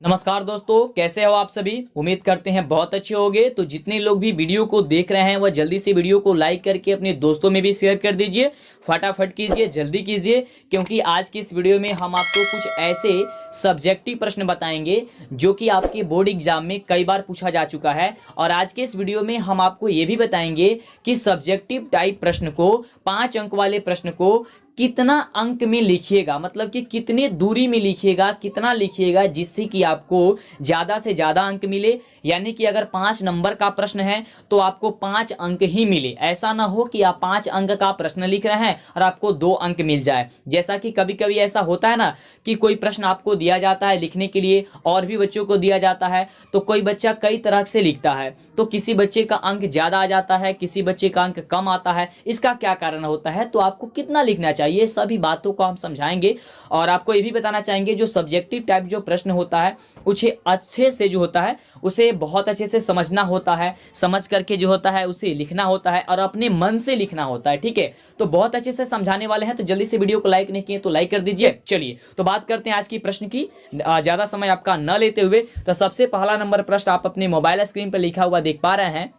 नमस्कार दोस्तों, कैसे हो आप सभी। उम्मीद करते हैं बहुत अच्छे होंगे। तो जितने लोग भी वीडियो को देख रहे हैं वह जल्दी से वीडियो को लाइक करके अपने दोस्तों में भी शेयर कर दीजिए। फटाफट कीजिए, जल्दी कीजिए, क्योंकि आज की इस वीडियो में हम आपको कुछ ऐसे सब्जेक्टिव प्रश्न बताएंगे जो कि आपके बोर्ड एग्जाम में कई बार पूछा जा चुका है। और आज के इस वीडियो में हम आपको ये भी बताएंगे कि सब्जेक्टिव टाइप प्रश्न को, 5 अंक वाले प्रश्न को कितना अंक में लिखिएगा, मतलब कि कितनी दूरी में लिखिएगा, कितना लिखिएगा जिससे कि आपको ज़्यादा से ज़्यादा अंक मिले। यानी कि अगर 5 नंबर का प्रश्न है तो आपको 5 अंक ही मिले। ऐसा ना हो कि आप 5 अंक का प्रश्न लिख रहे हैं और आपको 2 अंक मिल जाए। जैसा कि कभी कभी ऐसा होता है ना कि कोई प्रश्न आपको दिया जाता है लिखने के लिए और भी बच्चों को दिया जाता है, तो कोई बच्चा कई तरह से लिखता है, तो किसी बच्चे का अंक ज़्यादा आ जाता है, किसी बच्चे का अंक कम आता है। इसका क्या कारण होता है, तो आपको कितना लिखना चाहिए, सभी बातों को हम समझाएंगे। और आपको ये भी बताना चाहेंगे जो सब्जेक्टिव टाइप जो प्रश्न होता है उसे अच्छे से जो होता है उसे बहुत अच्छे से समझना होता है, समझ करके जो होता है उसे लिखना होता है और अपने मन से लिखना होता है। ठीक है, तो बहुत अच्छे से समझाने वाले हैं, तो जल्दी से वीडियो को लाइक नहीं किए तो लाइक कर दीजिए। चलिए तो बात करते हैं आज की प्रश्न की, ज़्यादा समय आपका न लेते हुए। तो सबसे पहला नंबर प्रश्न आप अपने मोबाइल स्क्रीन पर लिखा हुआ देख पा रहे हैं।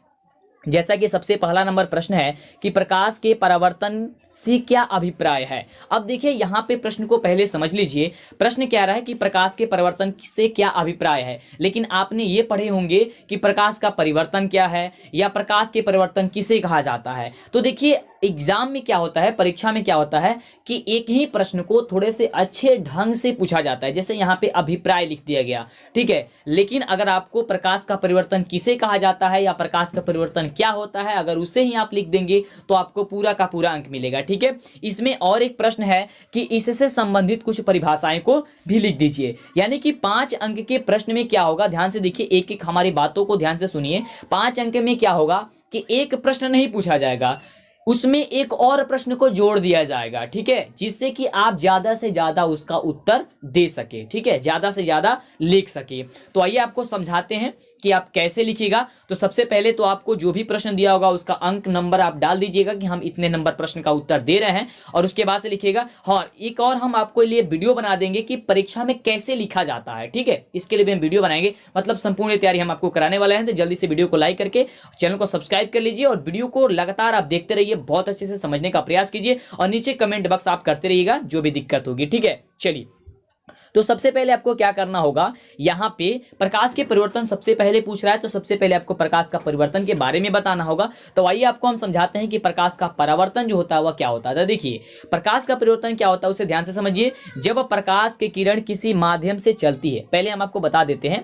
जैसा कि सबसे पहला नंबर प्रश्न है कि प्रकाश के परावर्तन से क्या अभिप्राय है। अब देखिए यहाँ पे प्रश्न को पहले समझ लीजिए। प्रश्न क्या रहा है कि प्रकाश के परिवर्तन से क्या अभिप्राय है, लेकिन आपने ये पढ़े होंगे कि प्रकाश का परिवर्तन क्या है या प्रकाश के परिवर्तन किसे कहा जाता है। तो देखिए एग्जाम में क्या होता है, परीक्षा में क्या होता है कि एक ही प्रश्न को थोड़े से अच्छे ढंग से पूछा जाता है। जैसे यहाँ पे अभिप्राय लिख दिया गया, ठीक है, लेकिन अगर आपको प्रकाश का परिवर्तन किसे कहा जाता है या प्रकाश का परिवर्तन क्या होता है, अगर उसे ही आप लिख देंगे तो आपको पूरा का पूरा अंक मिलेगा। ठीक है, इसमें और एक प्रश्न है कि इससे संबंधित कुछ परिभाषाएं को भी लिख दीजिए। यानी कि 5 अंक के प्रश्न में क्या होगा, ध्यान से देखिए, एक एक हमारी बातों को ध्यान से सुनिए। 5 अंक में क्या होगा कि एक प्रश्न नहीं पूछा जाएगा, उसमें एक और प्रश्न को जोड़ दिया जाएगा। ठीक है, जिससे कि आप ज्यादा से ज्यादा उसका उत्तर दे सके। ठीक है, ज्यादा से ज्यादा लिख सके। तो आइए आपको समझाते हैं कि आप कैसे लिखिएगा। तो सबसे पहले तो आपको जो भी प्रश्न दिया होगा उसका अंक नंबर आप डाल दीजिएगा कि हम इतने नंबर प्रश्न का उत्तर दे रहे हैं, और उसके बाद से लिखिएगा। और एक और हम आपको लिए वीडियो बना देंगे कि परीक्षा में कैसे लिखा जाता है। ठीक है, इसके लिए भी हम वीडियो बनाएंगे, मतलब संपूर्ण तैयारी हम आपको कराने वाले हैं। तो जल्दी से वीडियो को लाइक करके चैनल को सब्सक्राइब कर लीजिए और वीडियो को लगातार आप देखते रहिए, बहुत अच्छे से समझने का प्रयास कीजिए और नीचे कमेंट बॉक्स आप करते रहिएगा जो भी दिक्कत होगी। ठीक है, चलिए तो सबसे पहले आपको क्या करना होगा, यहाँ पे प्रकाश के परिवर्तन सबसे पहले पूछ रहा है, तो सबसे पहले आपको प्रकाश का परिवर्तन के बारे में बताना होगा। तो आइए आपको हम समझाते हैं कि प्रकाश का परावर्तन जो होता है वह क्या होता है। तो देखिए प्रकाश का परिवर्तन क्या होता है उसे ध्यान से समझिए। जब प्रकाश की किरण किसी माध्यम से चलती है, पहले हम आपको बता देते हैं,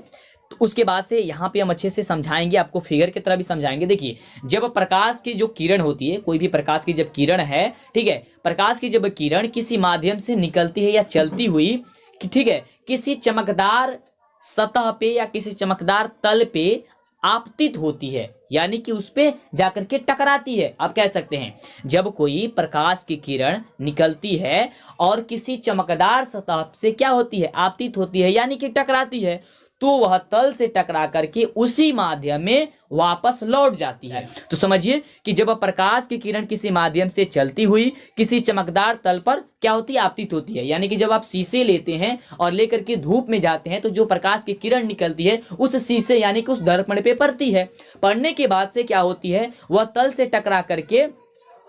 तो उसके बाद से यहाँ पे हम अच्छे से समझाएंगे, आपको फिगर की तरह भी समझाएंगे। देखिए जब प्रकाश की जो किरण होती है, कोई भी प्रकाश की जब किरण है, ठीक है, प्रकाश की जब किरण किसी माध्यम से निकलती है या चलती हुई, ठीक है, किसी चमकदार सतह पे या किसी चमकदार तल पे आपतित होती है, यानी कि उस पे जाकर के टकराती है। आप कह सकते हैं जब कोई प्रकाश की किरण निकलती है और किसी चमकदार सतह से क्या होती है, आपतित होती है, यानी कि टकराती है, तो वह तल से टकरा करके उसी माध्यम में वापस लौट जाती है। तो समझिए कि जब प्रकाश की किरण किसी माध्यम से चलती हुई किसी चमकदार तल पर क्या होती है, आपतित होती है। यानी कि जब आप शीशे लेते हैं और लेकर के धूप में जाते हैं तो जो प्रकाश की किरण निकलती है उस शीशे यानी कि उस दर्पण पे पड़ती है। पड़ने के बाद से क्या होती है, वह तल से टकरा करके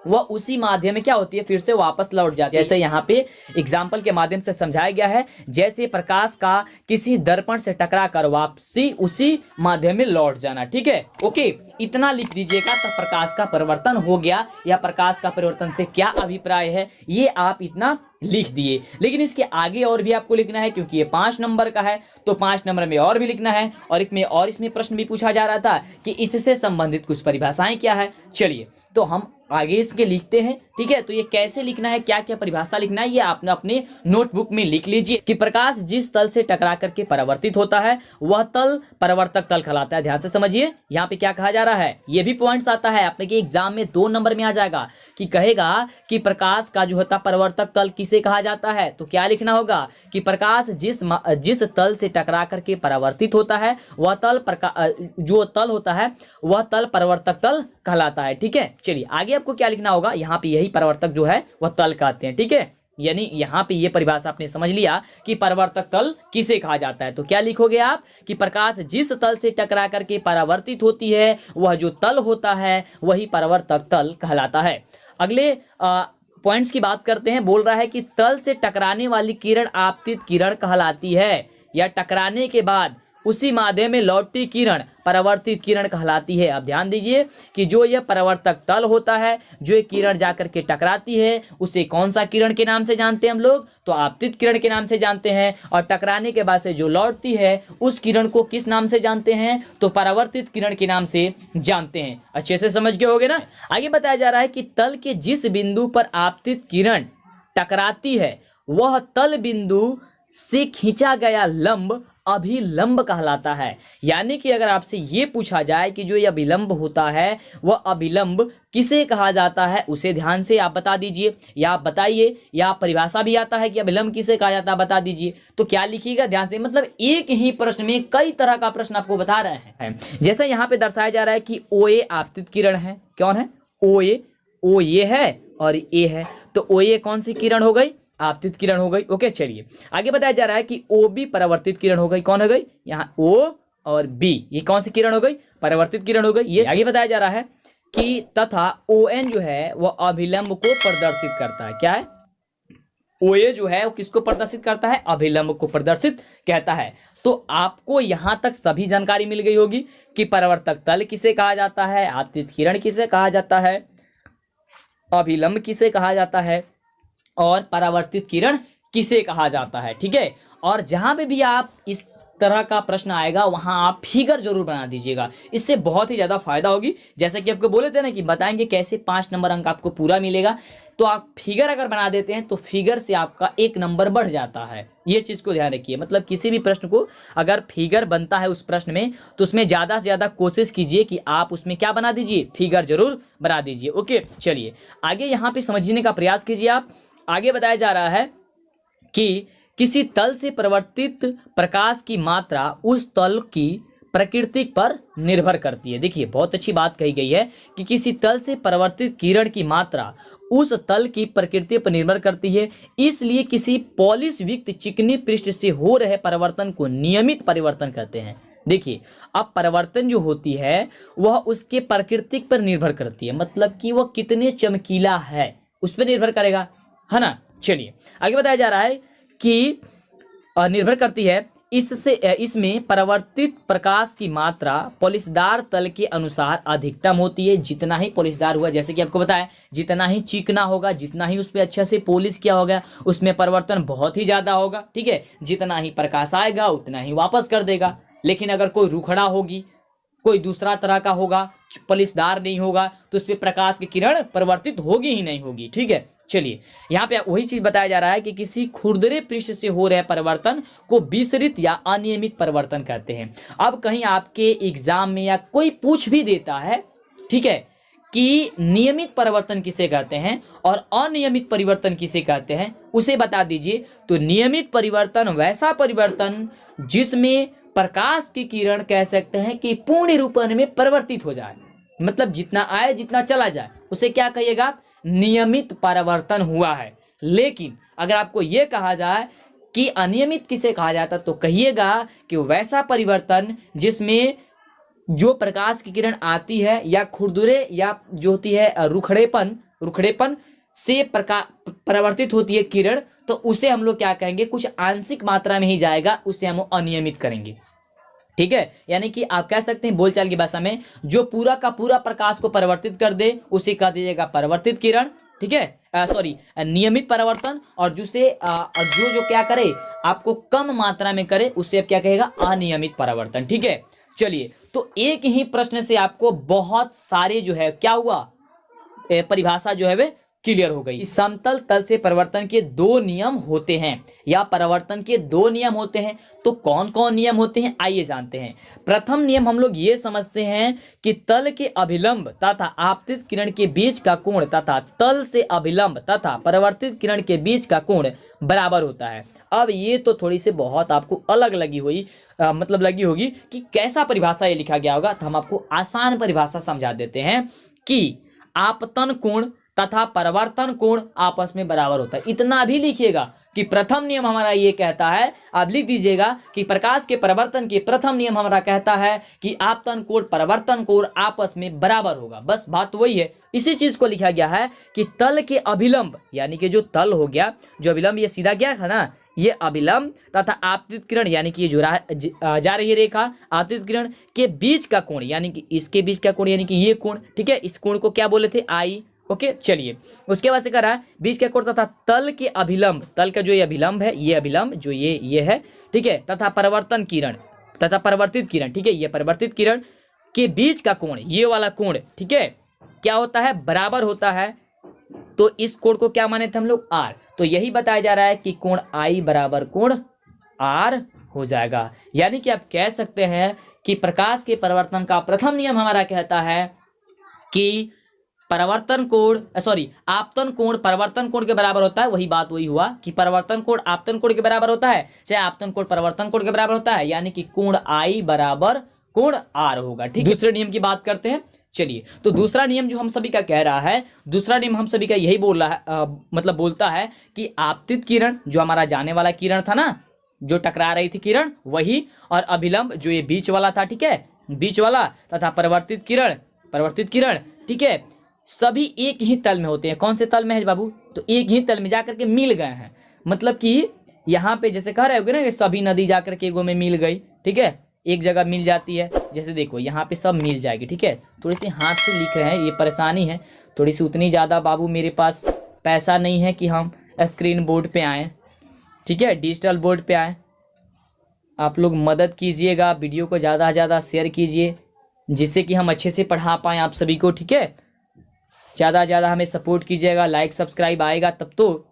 वह उसी माध्यम में क्या होती है, फिर से वापस लौट जाती है। जैसे यहाँ पे एग्जाम्पल के माध्यम से समझाया गया है, जैसे प्रकाश का किसी दर्पण से टकरा कर वापसी उसी माध्यम में लौट जाना। ठीक है, ओके, इतना लिख दीजिएगा तो प्रकाश का परिवर्तन हो गया या प्रकाश का परिवर्तन से क्या अभिप्राय है, ये आप इतना लिख दिए। लेकिन इसके आगे और भी आपको लिखना है, क्योंकि ये 5 नंबर का है, तो 5 नंबर में और भी लिखना है। और इसमें प्रश्न भी पूछा जा रहा था कि इससे संबंधित कुछ परिभाषाएं क्या है। चलिए तो हम आगे इसके लिखते हैं। ठीक है, तो ये कैसे लिखना है, क्या क्या परिभाषा लिखना है, ये आपने अपने नोटबुक में लिख लीजिए कि प्रकाश जिस तल से टकरा करके परावर्तित होता है वह तल परावर्तक तल कहलाता है। ध्यान से समझिए यहाँ पे क्या कहा जा रहा है, ये भी पॉइंट्स आता है आपने कि एग्जाम में 2 नंबर में आ जाएगा कि कहेगा कि प्रकाश का जो होता है परावर्तक तल किसे कहा जाता है। तो क्या लिखना होगा कि प्रकाश जिस तल से टकरा करके परावर्तित होता है वह तल जो तल होता है वह तल परावर्तक तल कहलाता है। ठीक है, चलिए आगे आपको क्या लिखना होगा, यहाँ पे यही परावर्तक जो है वह तल कहते हैं। ठीक है, यानी यहाँ पे ये परिभाषा आपने समझ लिया कि परावर्तक तल किसे कहा जाता है। तो क्या लिखोगे आप कि प्रकाश जिस तल से टकरा करके परावर्तित होती है वह जो तल होता है वही परावर्तक तल कहलाता है। अगले पॉइंट्स की बात करते हैं। बोल रहा है कि तल से टकराने वाली किरण आपतित किरण कहलाती है, या टकराने के बाद उसी माध्यम में लौटती किरण परावर्तित किरण कहलाती है। अब ध्यान दीजिए कि जो यह परावर्तक तल होता है, जो ये किरण जाकर के टकराती है, उसे कौन सा किरण के नाम से जानते हैं हम लोग? तो आपतित किरण के नाम से जानते हैं। और टकराने के बाद से जो लौटती है उस किरण को किस नाम से जानते हैं? तो परावर्तित किरण के नाम से जानते हैं। अच्छे से समझ गए होगे ना। आगे बताया जा रहा है कि तल के जिस बिंदु पर आपतित किरण टकराती है वह तल बिंदु से खींचा गया लंब अभिलंब कहलाता है। यानी कि अगर आपसे ये पूछा जाए कि जो ये अभिलंब होता है वह अभिलंब किसे कहा जाता है, उसे ध्यान से आप बता दीजिए, या आप बताइए, या परिभाषा भी आता है कि अभिलंब किसे कहा जाता है, बता दीजिए। तो क्या लिखिएगा ध्यान से, मतलब एक ही प्रश्न में कई तरह का प्रश्न आपको बता रहे हैं। जैसे यहाँ पे दर्शाया जा रहा है कि ओ ए आपतित किरण है। कौन है? ओ ये है और ए है। तो ओ ए कौन सी किरण हो गई? आपतित किरण हो गई। ओके, चलिए आगे बताया जा रहा है कि ओ बी परावर्तित किरण हो गई। कौन हो गई? यहाँ ओ और बी, ये कौन सी किरण हो गई? परावर्तित किरण हो गई। ये आगे बताया जा रहा है कि तथा ओ एन जो है वह अभिलंब को प्रदर्शित करता है। क्या है? ओ ए जो है वो किसको प्रदर्शित करता है? अभिलंब को प्रदर्शित कहता है। तो आपको यहां तक सभी जानकारी मिल गई होगी कि परावर्तक तल किसे कहा जाता है, आपतित किरण किसे कहा जाता है, अभिलंब किसे कहा जाता है और परावर्तित किरण किसे कहा जाता है। ठीक है। और जहां पे भी आप इस तरह का प्रश्न आएगा वहां आप फिगर जरूर बना दीजिएगा, इससे बहुत ही ज्यादा फायदा होगी। जैसे कि आपको बोले थे ना कि बताएंगे कैसे 5 नंबर अंक आपको पूरा मिलेगा, तो आप फिगर अगर बना देते हैं तो फिगर से आपका 1 नंबर बढ़ जाता है। ये चीज को ध्यान रखिए। मतलब किसी भी प्रश्न को अगर फिगर बनता है उस प्रश्न में, तो उसमें ज्यादा से ज्यादा कोशिश कीजिए कि आप उसमें क्या बना दीजिए, फिगर जरूर बना दीजिए। ओके, चलिए आगे यहाँ पे समझने का प्रयास कीजिए आप। आगे बताया जा रहा है कि किसी तल से परिवर्तित प्रकाश की मात्रा उस तल की प्रकृति पर निर्भर करती है। देखिए बहुत अच्छी बात कही गई है कि किसी तल से परिवर्तित किरण की मात्रा उस तल की प्रकृति पर निर्भर करती है, इसलिए किसी पॉलिश युक्त चिकनी पृष्ठ से हो रहे परिवर्तन को नियमित परिवर्तन कहते हैं। देखिए अब परिवर्तन जो होती है वह उसके प्राकृतिक पर निर्भर करती है, मतलब कि वह कितने चमकीला है उस पर निर्भर करेगा, है ना। चलिए आगे बताया जा रहा है कि निर्भर करती है इसमें परावर्तित प्रकाश की मात्रा पॉलिशदार तल के अनुसार अधिकतम होती है। जितना ही पॉलिशदार हुआ, जैसे कि आपको बताया, जितना ही चिकना होगा, जितना ही उस पर अच्छे से पॉलिश किया होगा, उसमें परिवर्तन बहुत ही ज्यादा होगा। ठीक है, जितना ही प्रकाश आएगा उतना ही वापस कर देगा। लेकिन अगर कोई रुखड़ा होगी, कोई दूसरा तरह का होगा, पॉलिशदार नहीं होगा, तो उस पर प्रकाश की किरण परिवर्तित होगी ही नहीं होगी। ठीक है, चलिए यहाँ पे वही चीज बताया जा रहा है कि किसी खुरदरे पृष्ठ से हो रहे परिवर्तन को विसरित या अनियमित परिवर्तन कहते हैं। अब कहीं आपके एग्जाम में या कोई पूछ भी देता है, ठीक है, कि नियमित परिवर्तन किसे कहते हैं और अनियमित परिवर्तन किसे कहते हैं, उसे बता दीजिए। तो नियमित परिवर्तन वैसा परिवर्तन जिसमें प्रकाश की किरण कह सकते हैं कि पूर्ण रूपन में परिवर्तित हो जाए, मतलब जितना आए जितना चला जाए, उसे क्या कहिएगा, नियमित परिवर्तन हुआ है। लेकिन अगर आपको यह कहा जाए कि अनियमित किसे कहा जाता, तो कहिएगा कि वैसा परिवर्तन जिसमें जो प्रकाश की किरण आती है या खुरदुरे या जो होती है रुखड़ेपन से परिवर्तित होती है किरण, तो उसे हम लोग क्या कहेंगे, कुछ आंशिक मात्रा में ही जाएगा, उसे हम अनियमित करेंगे। ठीक है, यानी कि आप कह सकते हैं बोलचाल की भाषा में, जो पूरा का पूरा प्रकाश को परिवर्तित कर दे उसे कह दीजिएगा परिवर्तित किरण। ठीक है, सॉरी नियमित परिवर्तन। और जिसे जो क्या करे, आपको कम मात्रा में करे, उसे आप क्या कहेगा, अनियमित परिवर्तन। ठीक है, चलिए तो एक ही प्रश्न से आपको बहुत सारे जो है क्या हुआ, परिभाषा जो है वे क्लियर हो गई। समतल तल से परिवर्तन के 2 नियम होते हैं, या परिवर्तन के 2 नियम होते हैं। तो कौन कौन नियम होते हैं, आइए जानते हैं। प्रथम नियम हम लोग ये समझते हैं कि तल के अभिलंब तथा आपतित किरण के बीच का कोण तथा तल से अभिलंब तथा परिवर्तित किरण के बीच का कोण बराबर होता है। अब ये तो थोड़ी सी बहुत आपको अलग लगी हुई मतलब लगी होगी कि कैसा परिभाषा ये लिखा गया होगा, तो हम आपको आसान परिभाषा समझा देते हैं कि आपतन कोण तथा परिवर्तन कोण आपस में बराबर होता है। इतना भी लिखिएगा कि प्रथम नियम हमारा ये कहता है, आप लिख दीजिएगा कि प्रकाश के परिवर्तन के प्रथम नियम हमारा कहता है कि आपतन कोण परिवर्तन कोण आपस में बराबर होगा। बस बात तो वही है। इसी चीज को लिखा गया है कि तल के अभिलंब, यानी कि जो तल हो गया, जो अभिलंब ये सीधा गया था ना, ये अभिलंब तथा आपतित किरण यानी कि ये जो जा रही है रेखा आपतित किरण के बीच का कोण, यानी कि इसके बीच का कोण, यानी कि ये कोण, ठीक है, इस कोण को क्या बोले थे, आई। ओके, चलिए उसके बाद से कह रहा है बीच का कोण तथा तल के अभिलंब, तल का जो ये अभिलंब है, ये अभिलंब जो ये है, ठीक है, तथा परिवर्तन किरण तथा परिवर्तित किरण, ठीक है, ये परिवर्तित किरण के बीच का कोण, ये वाला कोण, ठीक है, क्या होता है, बराबर होता है। तो इस कोण को क्या माने थे हम लोग, आर। तो यही बताया जा रहा है कि कोण आई बराबर कोण आर हो जाएगा। यानी कि आप कह सकते हैं कि प्रकाश के परिवर्तन का प्रथम नियम हमारा कहता है कि परिवर्तन कोण आपतन कोण परिवर्तन कोण के बराबर होता है। वही बात वही हुआ कि परिवर्तन कोण आपतन कोण के बराबर होता है, चाहे आपतन कोण परिवर्तन कोण के बराबर होता है, यानी कि कोण आई बराबर कोण आर होगा। ठीक, दूसरे नियम की बात करते हैं। चलिए, तो दूसरा नियम जो हम सभी का कह रहा है, दूसरा नियम हम सभी का यही बोल रहा है, मतलब बोलता है कि आपतित किरण जो हमारा जाने वाला किरण था ना, जो टकरा रही थी किरण, वही, और अभिलंब जो ये बीच वाला था, ठीक है, बीच वाला, तथा परिवर्तित किरण, ठीक है, सभी एक ही तल में होते हैं। कौन से तल में है बाबू, तो एक ही तल में जाकर के मिल गए हैं। मतलब कि यहाँ पे जैसे कह रहे होगे ना कि सभी नदी जाकर के एगो में मिल गई, ठीक है, एक जगह मिल जाती है। जैसे देखो यहाँ पे सब मिल जाएगी, ठीक है। थोड़ी सी हाथ से लिख रहे हैं, ये परेशानी है थोड़ी सी, उतनी ज़्यादा बाबू मेरे पास पैसा नहीं है कि हम स्क्रीन बोर्ड पे आएँ, ठीक है, डिजिटल बोर्ड पे आए। आप लोग मदद कीजिएगा, वीडियो को ज़्यादा से ज़्यादा शेयर कीजिए, जिससे कि हम अच्छे से पढ़ा पाएँ आप सभी को, ठीक है। ज़्यादा से ज़्यादा हमें सपोर्ट कीजिएगा, लाइक सब्सक्राइब आएगा तब तो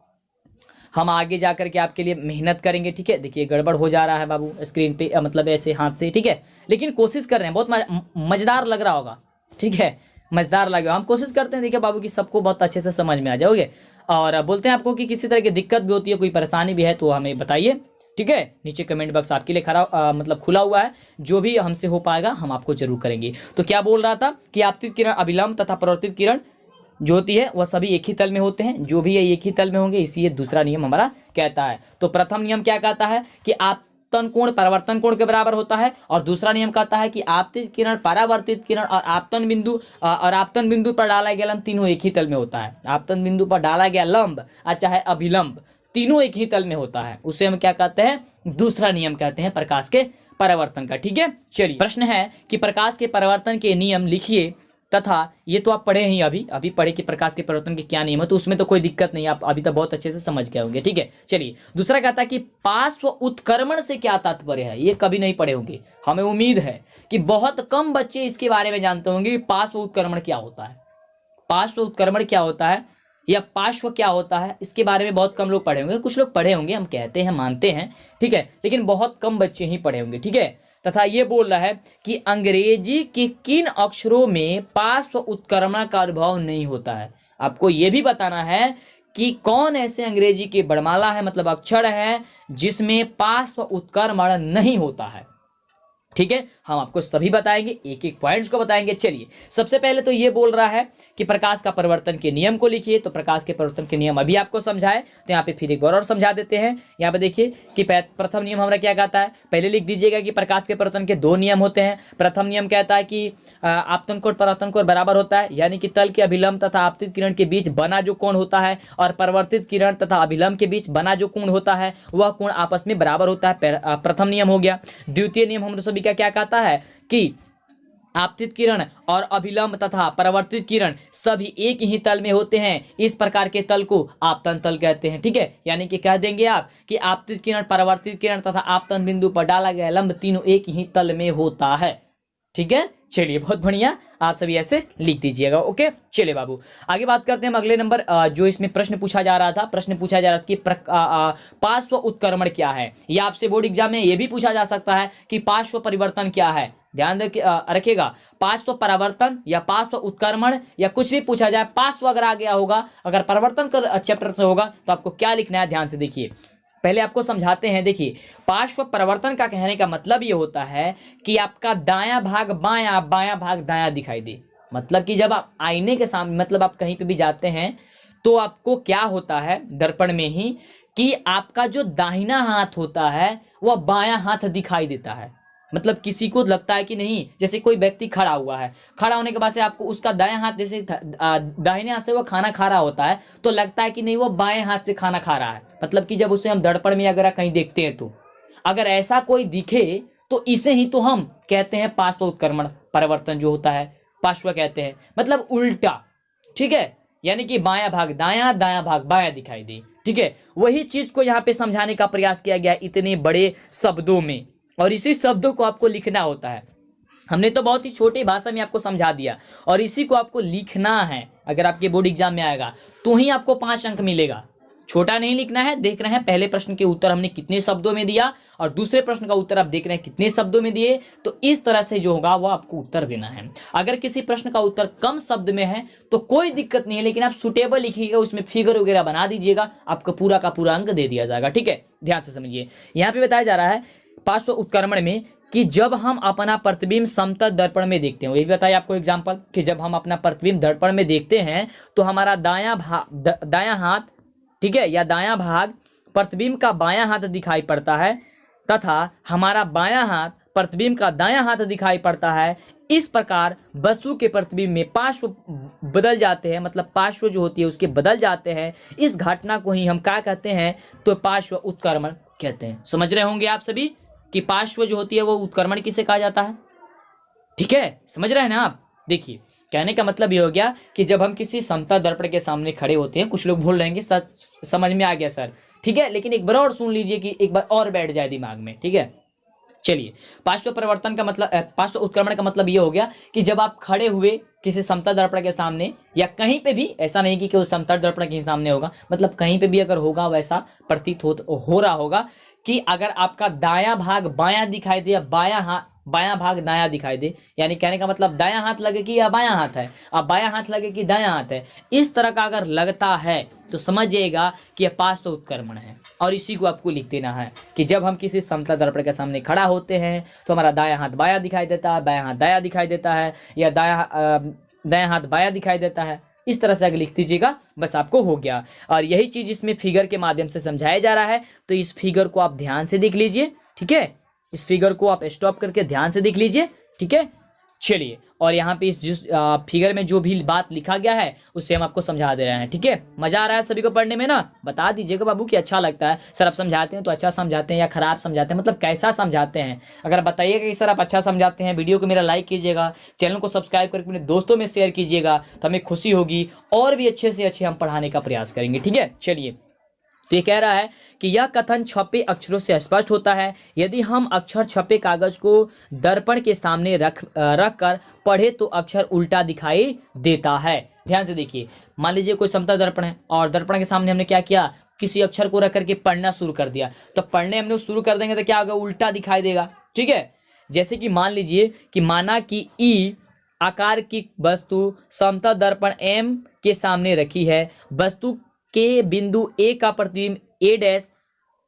हम आगे जा कर के आपके लिए मेहनत करेंगे, ठीक है। देखिए गड़बड़ हो जा रहा है बाबू स्क्रीन पे, मतलब ऐसे हाथ से, ठीक है, लेकिन कोशिश कर रहे हैं। बहुत मज़ेदार लग रहा होगा, ठीक है, मज़ेदार लगेगा। हम कोशिश करते हैं, देखिए बाबू, कि सबको बहुत अच्छे से समझ में आ जाओगे। और बोलते हैं आपको कि किसी तरह की दिक्कत भी होती है, कोई परेशानी भी है, तो हमें बताइए, ठीक है। नीचे कमेंट बॉक्स आपके लिए मतलब खुला हुआ है, जो भी हमसे हो पाएगा हम आपको जरूर करेंगे। तो क्या बोल रहा था कि आपतित किरण अभिलंब तथा परिवर्तित किरण जो होती है वह सभी एक ही तल में होते हैं, जो भी है एक ही तल में होंगे, इसी दूसरा नियम हमारा कहता है। तो प्रथम नियम क्या कहता है कि आपतन कोण परिवर्तन कोण के बराबर होता है, और दूसरा नियम कहता है कि आपतित किरण परावर्तित किरण और आपतन बिंदु पर डाला गया लंब तीनों एक ही तल में होता है। आपतन बिंदु पर डाला गया लंब चाहे अभिलंब, तीनों एक ही तल में होता है, उसे हम क्या कहते हैं, दूसरा नियम कहते हैं प्रकाश के परिवर्तन का, ठीक है। चलिए, प्रश्न है कि प्रकाश के परिवर्तन के नियम लिखिए तथा, ये तो आप पढ़े ही, अभी पढ़े कि प्रकाश के परिवर्तन के क्या नियम है, तो उसमें तो कोई दिक्कत नहीं, आप अभी तक बहुत अच्छे से समझ गए होंगे, ठीक है। चलिए, दूसरा कहता है कि पार्श्व उत्क्रमण से क्या तात्पर्य है। ये कभी नहीं पढ़े होंगे, हमें उम्मीद है कि बहुत कम बच्चे इसके बारे में जानते होंगे कि पार्श्व उत्क्रमण क्या होता है, पार्श्व उत्क्रमण क्या होता है या पार्श्व क्या होता है, इसके बारे में बहुत कम लोग पढ़े होंगे। कुछ लोग पढ़े होंगे, हम कहते हैं, मानते हैं, ठीक है, लेकिन बहुत कम बच्चे ही पढ़े होंगे, ठीक है। तथा ये बोल रहा है कि अंग्रेजी के किन अक्षरों में पार्श्व उत्क्रमण का अनुभव नहीं होता है। आपको ये भी बताना है कि कौन ऐसे अंग्रेजी के वर्णमाला है, मतलब अक्षर है, जिसमें पार्श्व उत्क्रमण नहीं होता है, ठीक है। हम आपको सभी बताएंगे, एक एक पॉइंट्स को बताएंगे। चलिए, सबसे पहले तो ये बोल रहा है कि प्रकाश का परिवर्तन के नियम को लिखिए। तो प्रकाश के परिवर्तन के नियम अभी आपको समझाए, तो यहाँ पे फिर एक बार और समझा देते हैं। यहाँ पे देखिए कि प्रथम नियम हमारा क्या कहता है, पहले लिख दीजिएगा कि प्रकाश के परिवर्तन के दो नियम होते हैं। प्रथम नियम कहता है कि आपतन कोण परिवर्तन कोण बराबर होता है, यानी कि तल के अभिलंब तथा आपतित किरण के बीच बना जो कोण होता है, और परिवर्तित किरण तथा अभिलंब के बीच बना जो कोण होता है, वह कोण आपस में बराबर होता है। प्रथम नियम हो गया। द्वितीय नियम हम सभी का क्या कहता है कि आपतित किरण और अभिलंब तथा परिवर्तित किरण सभी एक ही तल में होते हैं। इस प्रकार के तल को आपतन तल कहते हैं, ठीक है। यानी कि कह देंगे आप कि आपतित किरण परिवर्तित किरण तथा आपतन बिंदु पर डाला गया लंब तीनों एक ही तल में होता है, ठीक है। चलिए, बहुत बढ़िया, आप सभी ऐसे लिख दीजिएगा, ओके। चलिए बाबू, आगे बात करते हैं हम अगले नंबर, जो इसमें प्रश्न पूछा जा रहा था, कि पार्श्व उत्क्रमण क्या है। या आपसे बोर्ड एग्जाम में ये भी पूछा जा सकता है कि पार्श्व परिवर्तन क्या है। ध्यान रखिएगा, पार्श्व परिवर्तन या पार्श्व उत्क्रमण या कुछ भी पूछा जाए, पार्श्व अगर आ गया होगा, अगर परिवर्तन का चैप्टर से होगा, तो आपको क्या लिखना है, ध्यान से देखिए। पहले आपको समझाते हैं। देखिए, पार्श्व परिवर्तन का कहने का मतलब ये होता है कि आपका दायां भाग बायां, बायां भाग दायां दिखाई दे। मतलब कि जब आप आईने के सामने, मतलब आप कहीं पे भी जाते हैं तो आपको क्या होता है दर्पण में ही, कि आपका जो दाहिना हाथ होता है वह बायां हाथ दिखाई देता है। मतलब किसी को लगता है कि नहीं, जैसे कोई व्यक्ति खड़ा हुआ है, खड़ा होने के बाद से आपको उसका दायां हाथ जैसे दाहिने हाथ से वो खाना खा रहा होता है तो लगता है कि नहीं वो बाएं हाथ से खाना खा रहा है। मतलब कि जब उसे हम दर्पण में अगर कहीं देखते हैं तो अगर ऐसा कोई दिखे तो इसे ही तो हम कहते हैं पार्श्व उत्क्रमण परिवर्तन जो होता है, पार्श्व कहते हैं, मतलब उल्टा। ठीक है, यानी कि बायां भाग दायां, दायां भाग बायां दिखाई दे। ठीक है, वही चीज को यहाँ पे समझाने का प्रयास किया गया इतने बड़े शब्दों में, और इसी शब्दों को आपको लिखना होता है। हमने तो बहुत ही छोटी भाषा में आपको समझा दिया और इसी को आपको लिखना है। अगर आपके बोर्ड एग्जाम में आएगा तो ही आपको 5 अंक मिलेगा। छोटा नहीं लिखना है। देख रहे हैं पहले प्रश्न के उत्तर हमने कितने शब्दों में दिया और दूसरे प्रश्न का उत्तर आप देख रहे हैं कितने शब्दों में दिए, तो इस तरह से जो होगा वो आपको उत्तर देना है। अगर किसी प्रश्न का उत्तर कम शब्द में है तो कोई दिक्कत नहीं है, लेकिन आप सुटेबल लिखिएगा, उसमें फिगर वगैरह बना दीजिएगा, आपको पूरा का पूरा अंक दे दिया जाएगा। ठीक है, ध्यान से समझिए। यहाँ पे बताया जा रहा है पार्श्व उत्क्रमण में कि जब हम अपना प्रतिबिंब समतल दर्पण में देखते हैं, ये भी बताया आपको एग्जाम्पल कि जब हम अपना प्रतिबिंब दर्पण में देखते हैं तो हमारा दायां हाथ, ठीक है, या दायां भाग प्रतिबिंब का बायां हाथ दिखाई पड़ता है तथा हमारा बायां हाथ प्रतिबिंब का दायां हाथ दिखाई पड़ता है। इस प्रकार वस्तु के प्रतिबिंब में पार्श्व बदल जाते हैं, मतलब पार्श्व जो होती है उसके बदल जाते हैं। इस घटना को ही हम क्या कहते हैं, तो पार्श्व उत्क्रमण कहते हैं। समझ रहे होंगे आप सभी कि पार्श्व जो होती है वो उत्क्रमण किसे कहा जाता है। ठीक है, समझ रहे हैं ना आप। देखिए, कहने का मतलब ये हो गया कि जब हम किसी समतल दर्पण के सामने खड़े होते हैं, कुछ लोग भूल रहेंगे, सच समझ में आ गया सर, ठीक है, लेकिन एक बार और सुन लीजिए कि एक बार और बैठ जाए दिमाग में। ठीक है, चलिए, पार्श्व परिवर्तन का मतलब, पार्श्व उत्क्रमण का मतलब ये हो गया कि जब आप खड़े हुए किसी समतल दर्पण के सामने या कहीं पे भी, ऐसा नहीं कि केवल समतल दर्पण के सामने होगा, मतलब कहीं पे भी अगर होगा वैसा प्रतीत हो रहा होगा कि अगर आपका दायां भाग बायां दिखाई दे या बायां भाग दायां दिखाई दे, यानी कहने का मतलब दायां हाथ लगे कि या बायां हाथ है, अब बायां हाथ लगे कि दायां हाथ है, इस तरह का अगर लगता है तो समझिएगा कि यह पार्श्व उत्क्रमण है। और इसी को आपको लिख देना है कि जब हम किसी समतल दर्पण के सामने खड़ा होते हैं तो हमारा दायां हाथ बायां दिखाई देता है, बायां हाथ दायां दिखाई देता है, या दायां हाथ बायां दिखाई देता है। इस तरह से अगर लिख दीजिएगा बस आपको हो गया। और यही चीज इसमें फिगर के माध्यम से समझाया जा रहा है, तो इस फिगर को आप ध्यान से देख लीजिए। ठीक है, इस फिगर को आप स्टॉप करके ध्यान से देख लीजिए। ठीक है, चलिए, और यहाँ पे इस जिस फिगर में जो भी बात लिखा गया है उससे हम आपको समझा दे रहे हैं। ठीक है, मजा आ रहा है सभी को पढ़ने में ना? बता दीजिएगा बाबू कि अच्छा लगता है सर, आप समझाते हैं तो अच्छा समझाते हैं या खराब समझाते हैं, मतलब कैसा समझाते हैं। अगर बताइएगा कि सर आप अच्छा समझाते हैं, वीडियो को मेरा लाइक कीजिएगा, चैनल को सब्सक्राइब करके अपने दोस्तों में शेयर कीजिएगा, तो हमें खुशी होगी और भी अच्छे से अच्छे हम पढ़ाने का प्रयास करेंगे। ठीक है, चलिए, तो ये कह रहा है कि यह कथन छपे अक्षरों से स्पष्ट होता है। यदि हम अक्षर छपे कागज को दर्पण के सामने रख कर पढ़े तो अक्षर उल्टा दिखाई देता है। ध्यान से देखिए, मान लीजिए कोई समतल दर्पण है और दर्पण के सामने हमने क्या किया, किसी अक्षर को रख करके पढ़ना शुरू कर दिया, तो पढ़ने हमने शुरू कर देंगे तो क्या होगा, उल्टा दिखाई देगा। ठीक है, जैसे कि मान लीजिए कि माना कि ई आकार की वस्तु समतल दर्पण एम के सामने रखी है, वस्तु के बिंदु ए का प्रतिबिंब ए डैश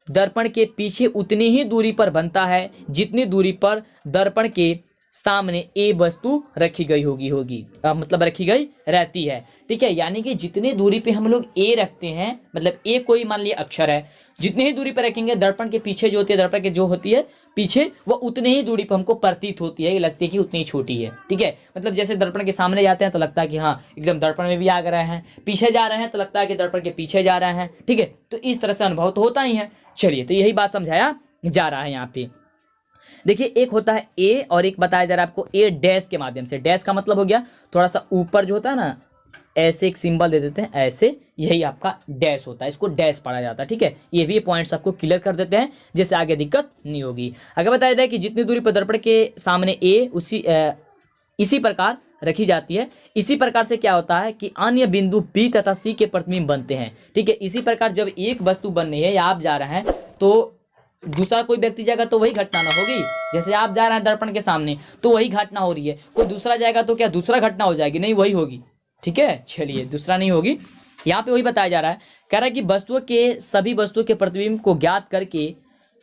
दर्पण के पीछे उतनी ही दूरी पर बनता है जितनी दूरी पर दर्पण के सामने ए वस्तु रखी गई होगी मतलब रखी गई रहती है। ठीक है, यानी कि जितनी दूरी पे हम लोग ए रखते हैं, मतलब ए कोई मान लिया अक्षर है, जितनी ही दूरी पर रखेंगे दर्पण के पीछे जो होती है, दर्पण के जो होती है पीछे, वो उतनी ही दूरी पर हमको प्रतीत होती है, ये लगती है कि उतनी ही छोटी है। ठीक है, मतलब जैसे दर्पण के सामने जाते हैं तो लगता है कि हाँ एकदम दर्पण में भी आ रहे हैं, पीछे जा रहे हैं तो लगता है कि दर्पण के पीछे जा रहे हैं। ठीक है, तो इस तरह से अनुभव तो होता ही है। चलिए, तो यही बात समझाया जा रहा है यहाँ पे। देखिए, एक होता है ए और एक बताया जा रहा है आपको ए डैश के माध्यम से। डैश का मतलब हो गया थोड़ा सा ऊपर जो होता है ना, ऐसे एक सिंबल दे देते हैं ऐसे, यही आपका डैश होता है, इसको डैश पढ़ा जाता है। ठीक है, ये भी पॉइंट्स आपको क्लियर कर देते हैं जिससे आगे दिक्कत नहीं होगी। अगर बताया जाए कि जितनी दूरी पर दर्पण के सामने ए इसी प्रकार रखी जाती है, इसी प्रकार से क्या होता है कि अन्य बिंदु बी तथा सी के प्रतिबिंब बनते हैं। ठीक है, इसी प्रकार जब एक वस्तु बन रही है या आप जा रहे हैं तो दूसरा कोई व्यक्ति जाएगा तो वही घटना ना होगी। जैसे आप जा रहे हैं दर्पण के सामने तो वही घटना हो रही है, कोई दूसरा जाएगा तो क्या दूसरा घटना हो जाएगी? नहीं, वही होगी। ठीक है, चलिए, दूसरा नहीं होगी। यहाँ पे वही बताया जा रहा है, कह रहा है कि वस्तुओं के सभी वस्तुओं के प्रतिबिंब को ज्ञात करके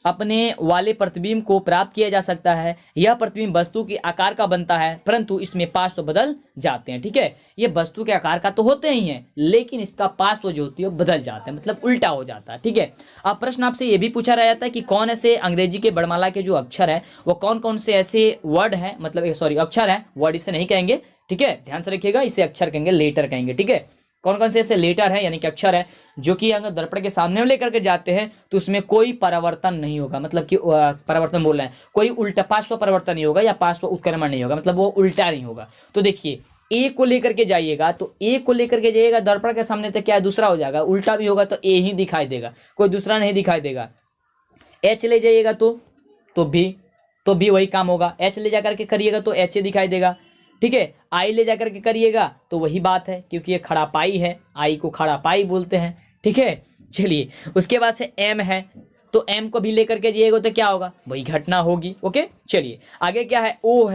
अपने वाले प्रतिबिंब को प्राप्त किया जा सकता है। यह प्रतिबिंब वस्तु के आकार का बनता है, परंतु इसमें पार्श्व बदल जाते हैं। ठीक है, ये वस्तु के आकार का तो होते ही हैं, लेकिन इसका पार्श्व जो होती है वो बदल जाता है, मतलब उल्टा हो जाता है। ठीक है, अब प्रश्न आपसे ये भी पूछा रहा जाता है कि कौन ऐसे अंग्रेजी के वर्णमाला के जो अक्षर है वो कौन कौन से ऐसे वर्ड है, मतलब सॉरी अक्षर है, वर्ड इसे नहीं कहेंगे। ठीक है, ध्यान से रखिएगा, इसे अक्षर कहेंगे, लेटर कहेंगे। ठीक है, कौन कौन से ऐसे लेटर है यानी कि अक्षर है जो कि अगर दर्पण के सामने लेकर के जाते हैं तो उसमें कोई परिवर्तन नहीं होगा, मतलब कि परिवर्तन बोल रहे हैं, कोई उल्टा पार्श्व परिवर्तन नहीं होगा या पार्श्व उत्क्रमण नहीं होगा, मतलब वो उल्टा नहीं होगा। तो देखिए ए को लेकर के जाइएगा तो ए को लेकर के जाइएगा दर्पण के सामने तो क्या है, दूसरा हो जाएगा, उल्टा भी होगा तो ए ही दिखाई देगा, कोई दूसरा नहीं दिखाई देगा। एच ले जाइएगा तो भी वही काम होगा, एच ले जाकर के करिएगा तो एच दिखाई देगा। ठीक है, आई ले जाकर के करिएगा तो वही बात है, क्योंकि ये खड़ा पाई है, आई को खड़ा पाई बोलते हैं। ठीक है, चलिए उसके बाद से एम है तो एम को भी लेकर के जाइएगा तो क्या होगा, वही घटना होगी। ओके, चलिए आगे क्या है, ओ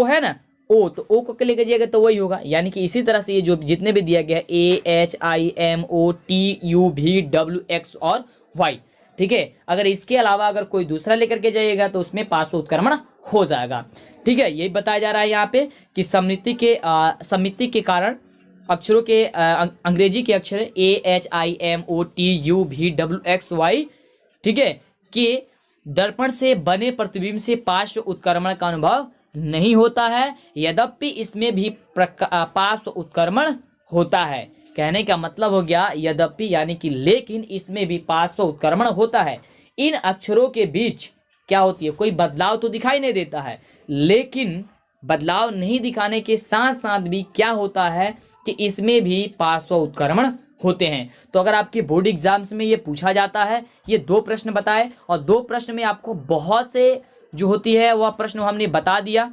है ना, ओ तो ओ को लेकर जाइएगा तो वही होगा, यानी कि इसी तरह से ये जो जितने भी दिया गया है AHIMOTUVW X और Y। ठीक है, अगर इसके अलावा अगर कोई दूसरा लेकर के जाइएगा तो उसमें पार्श्व उत्क्रमण हो जाएगा। ठीक है, यही बताया जा रहा है यहाँ पे कि सममिति के कारण अक्षरों के अंग्रेजी के अक्षर AHIMOTUVWXY, ठीक है, कि दर्पण से बने प्रतिबिंब से पार्श्व उत्क्रमण का अनुभव नहीं होता है, यद्यपि इसमें भी पार्श्व उत्क्रमण होता है। कहने का मतलब हो गया यद्यपि यानी कि लेकिन इसमें भी पार्श्व उत्क्रमण होता है। इन अक्षरों के बीच क्या होती है, कोई बदलाव तो दिखाई नहीं देता है, लेकिन बदलाव नहीं दिखाने के साथ साथ भी क्या होता है कि इसमें भी पार्श्व उत्क्रमण होते हैं। तो अगर आपके बोर्ड एग्जाम्स में ये पूछा जाता है, ये 2 प्रश्न बताए और 2 प्रश्न में आपको बहुत से जो होती है वह प्रश्न हमने बता दिया।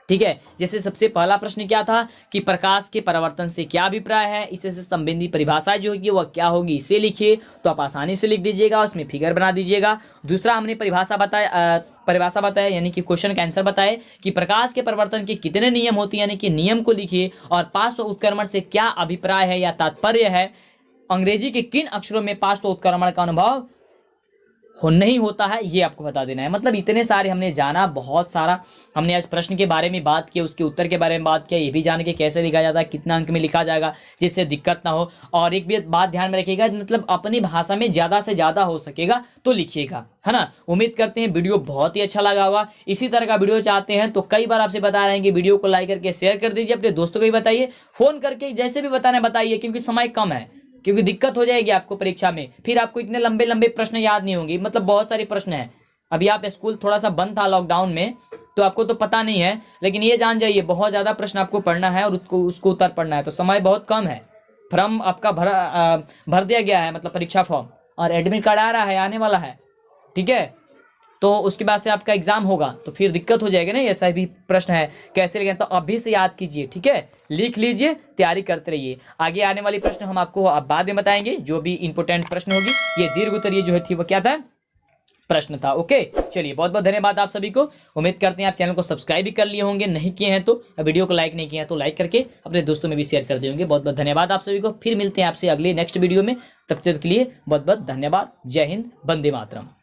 ठीक है, जैसे सबसे पहला प्रश्न क्या था कि प्रकाश के परिवर्तन से क्या अभिप्राय है, इससे संबंधी परिभाषा जो होगी वह क्या होगी, इसे लिखिए। तो आप आसानी से लिख दीजिएगा, उसमें फिगर बना दीजिएगा। दूसरा हमने परिभाषा बताया यानी कि क्वेश्चन का आंसर बताए कि प्रकाश के परिवर्तन के कितने नियम होते हैं, यानी कि नियम को लिखिए। और पार्श्व उत्क्रमण से क्या अभिप्राय है या तात्पर्य है, अंग्रेजी के किन अक्षरों में पार्श्व उत्क्रमण का अनुभव नहीं होता है, ये आपको बता देना है। मतलब इतने सारे हमने जाना, बहुत सारा हमने आज प्रश्न के बारे में बात की, उसके उत्तर के बारे में बात किया, ये भी जान के कैसे लिखा जाता है, कितना अंक में लिखा जाएगा जिससे दिक्कत ना हो। और एक भी बात ध्यान में रखिएगा, मतलब अपनी भाषा में ज़्यादा से ज़्यादा हो सकेगा तो लिखिएगा, है ना। उम्मीद करते हैं वीडियो बहुत ही अच्छा लगा होगा। इसी तरह का वीडियो चाहते हैं तो कई बार आपसे बता रहे हैं कि वीडियो को लाइक करके शेयर कर दीजिए, अपने दोस्तों को भी बताइए, फ़ोन करके जैसे भी बताना बताइए, क्योंकि समय कम है, क्योंकि दिक्कत हो जाएगी आपको परीक्षा में, फिर आपको इतने लंबे लंबे प्रश्न याद नहीं होंगे। मतलब बहुत सारे प्रश्न हैं, अभी आप स्कूल थोड़ा सा बंद था लॉकडाउन में तो आपको तो पता नहीं है, लेकिन ये जान जाइए बहुत ज़्यादा प्रश्न आपको पढ़ना है और उसको उत्तर पढ़ना है, तो समय बहुत कम है। फॉर्म आपका भर दिया गया है, मतलब परीक्षा फॉर्म, और एडमिट कार्ड आ रहा है, आने वाला है। ठीक है, तो उसके बाद से आपका एग्जाम होगा तो फिर दिक्कत हो जाएगी ना। ऐसा भी प्रश्न है कैसे लिखें, तो अभी से याद कीजिए। ठीक है, लिख लीजिए, तैयारी करते रहिए। आगे आने वाली प्रश्न हम आपको अब बाद में बताएंगे, जो भी इंपोर्टेंट प्रश्न होगी। ये दीर्घ उत्तरीय जो है थी वो क्या था, प्रश्न था। ओके, चलिए बहुत बहुत धन्यवाद आप सभी को। उम्मीद करते हैं आप चैनल को सब्सक्राइब भी कर लिए होंगे, नहीं किए हैं तो, वीडियो को लाइक नहीं किए हैं तो लाइक करके अपने दोस्तों में भी शेयर कर देंगे। बहुत बहुत धन्यवाद आप सभी को। फिर मिलते हैं आपसे अगले नेक्स्ट वीडियो में, तब तक के लिए बहुत बहुत धन्यवाद। जय हिंद, वंदे मातरम।